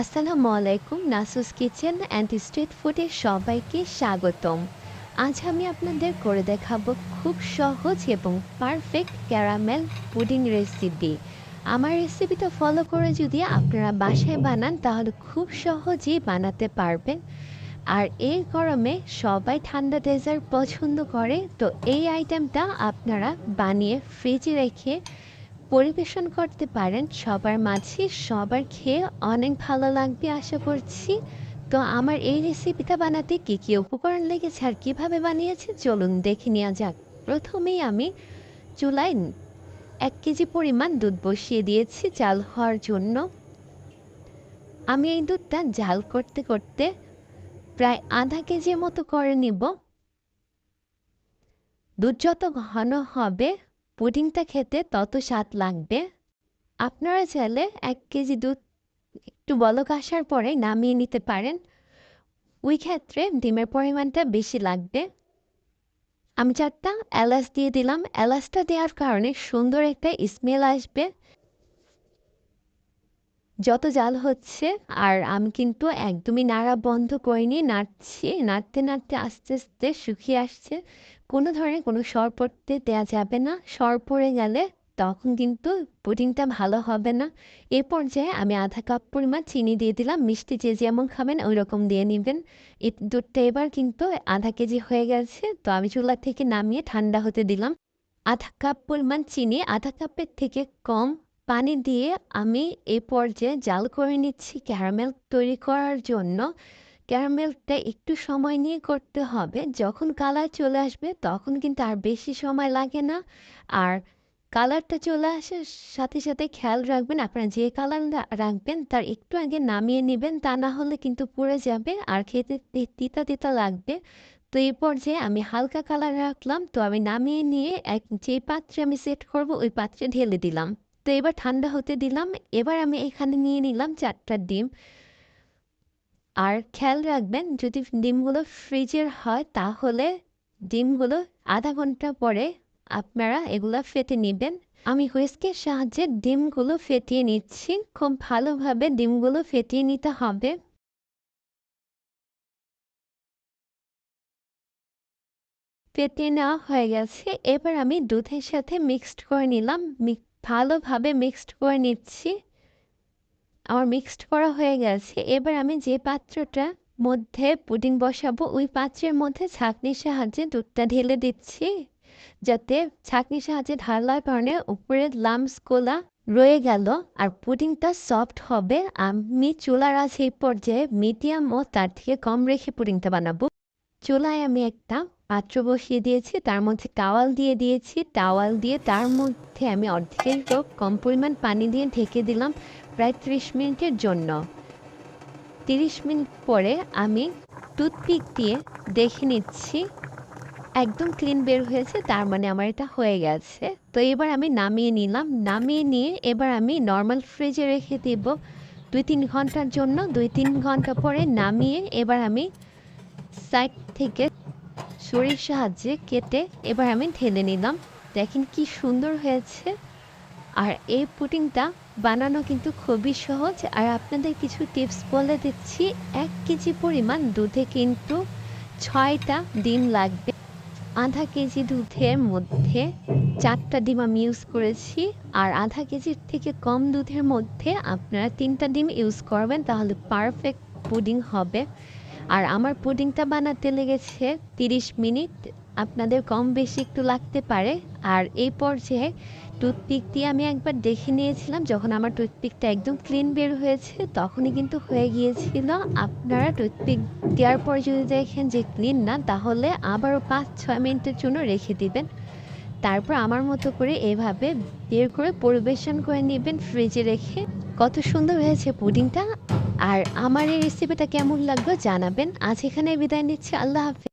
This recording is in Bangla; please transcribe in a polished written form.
আসসালামু আলাইকুম। নাসুস কিচেন অ্যান্ড স্ট্রিট ফুডে সবাইকে স্বাগতম। আজ আমি আপনাদের করে দেখাবো খুব সহজ এবং পারফেক্ট ক্যারামেল পুডিং রেসিপি। আমার রেসিপিটা ফলো করে যদি আপনারা বাসায় বানান তাহলে খুব সহজেই বানাতে পারবেন। আর এই গরমে সবাই ঠান্ডা ডেজার্ট পছন্দ করে, তো এই আইটেমটা আপনারা বানিয়ে ফ্রিজে রেখে পরিবেশন করতে পারেন সবার মাঝে। সবার খেয়ে অনেক ভালো লাগবে আশা করছি। তো আমার এই রেসিপিটা বানাতে কী কী উপকরণ লেগেছে আর কীভাবে বানিয়েছি চলুন দেখে নেওয়া যাক। প্রথমেই আমি চুলায় 1 কেজি পরিমাণ দুধ বসিয়ে দিয়েছি জাল হওয়ার জন্য। আমি এই দুধটা জাল করতে করতে প্রায় আধা কেজির মতো করে নিব। দুধ যত ঘন হবে পুডিংটা খেতে তত স্বাদ লাগবে। আপনারা চাইলে 1 কেজি দুধ একটু বলক আসার পরে নামিয়ে নিতে পারেন। ওই ক্ষেত্রে ডিমের পরিমাণটা বেশি লাগবে। আমি 4টা এলাচ দিয়ে দিলাম। এলাচটা দেওয়ার কারণে সুন্দর একটা স্মেল আসবে যত জাল হচ্ছে। আর আমি কিন্তু একদমই নাড়া বন্ধ করিনি, নাড়ছি। নাড়তে নাড়তে আস্তে আস্তে শুকিয়ে আসছে। কোনো ধরনের কোনো সর পড়তে দেওয়া যাবে না। সর পড়ে গেলে তখন কিন্তু পুডিংটা ভালো হবে না। এ পর্যায়ে আমি আধা কাপ পরিমাণ চিনি দিয়ে দিলাম। মিষ্টি যে যেমন খাবেন ওই রকম দিয়ে নেবেন। এই দুধটা এবার কিন্তু আধা কেজি হয়ে গেছে, তো আমি চুলা থেকে নামিয়ে ঠান্ডা হতে দিলাম। আধা কাপ পরিমাণ চিনি, আধা কাপের থেকে কম পানি দিয়ে আমি এই পর্যায়ে জাল করে নিচ্ছি ক্যারামেল তৈরি করার জন্য। ক্যারামেলটা একটু সময় নিয়ে করতে হবে। যখন কালার চলে আসবে তখন কিন্তু আর বেশি সময় লাগে না। আর কালারটা চলে আসার সাথে সাথে খেয়াল রাখবেন আপনারা যে কালার রাখবেন তার একটু আগে নামিয়ে নেবেন, তা না হলে কিন্তু পুড়ে যাবে আর খেতে তিতা তিতা লাগবে। তো এই পর্যায়ে আমি হালকা কালার রাখলাম, তো আমি নামিয়ে নিয়ে যে পাত্রে আমি সেট করব ওই পাত্রে ঢেলে দিলাম। তো এবার ঠান্ডা হতে দিলাম। এবার আমি এখানে নিয়ে নিলাম 4টা ডিম। আর খেয়াল রাখবেন যদি ডিমগুলো ফ্রিজের হয় তাহলে ডিমগুলো আধা ঘন্টা পরে আপনারা এগুলো ফেটে নেবেন। আমি হুইস্কের সাহায্যে ডিমগুলো ফেটিয়ে নিচ্ছি। খুব ভালোভাবে ডিমগুলো ফেটিয়ে নিতে হবে। ফেটিয়ে নেওয়া হয়ে গেছে। এবার আমি দুধের সাথে মিক্সড করে নিলাম। ভালোভাবে মিক্সড করে নিচ্ছি। আমার মিক্সড করা হয়ে গেছে। এবার আমি যে পাত্রটার মধ্যে পুডিং বসাবো ওই পাত্রের মধ্যে ছাঁকনির সাহায্যে দুধটা ঢেলে দিচ্ছি, যাতে ছাঁকনির সাহায্যে ঢালার কারণে উপরের লাম্পসগুলা রয়ে গেল আর পুডিংটা সফট হবে। আমি চুলার আঁচ এই পর্যায়ে মিডিয়াম ও তার থেকে কম রেখে পুডিংটা বানাবো। চুলায় আমি একটা পাত্র বসিয়ে দিয়েছি, তার মধ্যে টাওয়াল দিয়ে দিয়েছি। টাওয়াল দিয়ে তার মধ্যে আমি অর্ধেকেরও কম পরিমাণ পানি দিয়ে ঢেকে দিলাম প্রায় 30 মিনিটের জন্য। 30 মিনিট পরে আমি টুথপিক দিয়ে দেখে নিচ্ছি একদম ক্লিন বের হয়েছে, তার মানে আমার এটা হয়ে গেছে। তো এবার আমি নামিয়ে নিলাম। নামিয়ে নিয়ে এবার আমি নর্মাল ফ্রিজে রেখে দেব 2-3 ঘন্টার জন্য। 2-3 ঘন্টা পরে নামিয়ে এবার আমি সাইড থেকে ছুরির সাহায্যে কেটে এবার আমি ঢেলে নিলাম। দেখেন কি সুন্দর হয়েছে। আর এই পুডিংটা বানানো কিন্তু খুবই সহজ। আর আপনাদের কিছু টিপস বলে দিচ্ছি। 1 কেজি পরিমাণ দুধে কিন্তু 6টা ডিম লাগবে। আধা কেজি দুধের মধ্যে 4টা ডিম আমি ইউজ করেছি। আর আধা কেজির থেকে কম দুধের মধ্যে আপনারা 3টা ডিম ইউজ করবেন, তাহলে পারফেক্ট পুডিং হবে। আর আমার পুডিংটা বানাতে লেগেছে 30 মিনিট। আপনাদের কম বেশি একটু লাগতে পারে। আর এই পর্যায়ে টুথপিক দিয়ে আমি একবার দেখে নিয়েছিলাম, যখন আমার টুথপিকটা একদম ক্লিন বের হয়েছে তখনই কিন্তু হয়ে গিয়েছিল। আপনারা টুথপিক দেওয়ার পর যদি দেখেন যে ক্লিন না, তাহলে আবারও 5-6 মিনিটের জন্য রেখে দিবেন। তারপর আমার মতো করে এভাবে বের করে পরিবেশন করে নেবেন ফ্রিজে রেখে। কত সুন্দর হয়েছে পুডিংটা। আর আমার এই রেসিপিটা কেমন লাগলো জানাবেন। আজ এখানে বিদায় নিচ্ছি। আল্লাহ হাফেজ।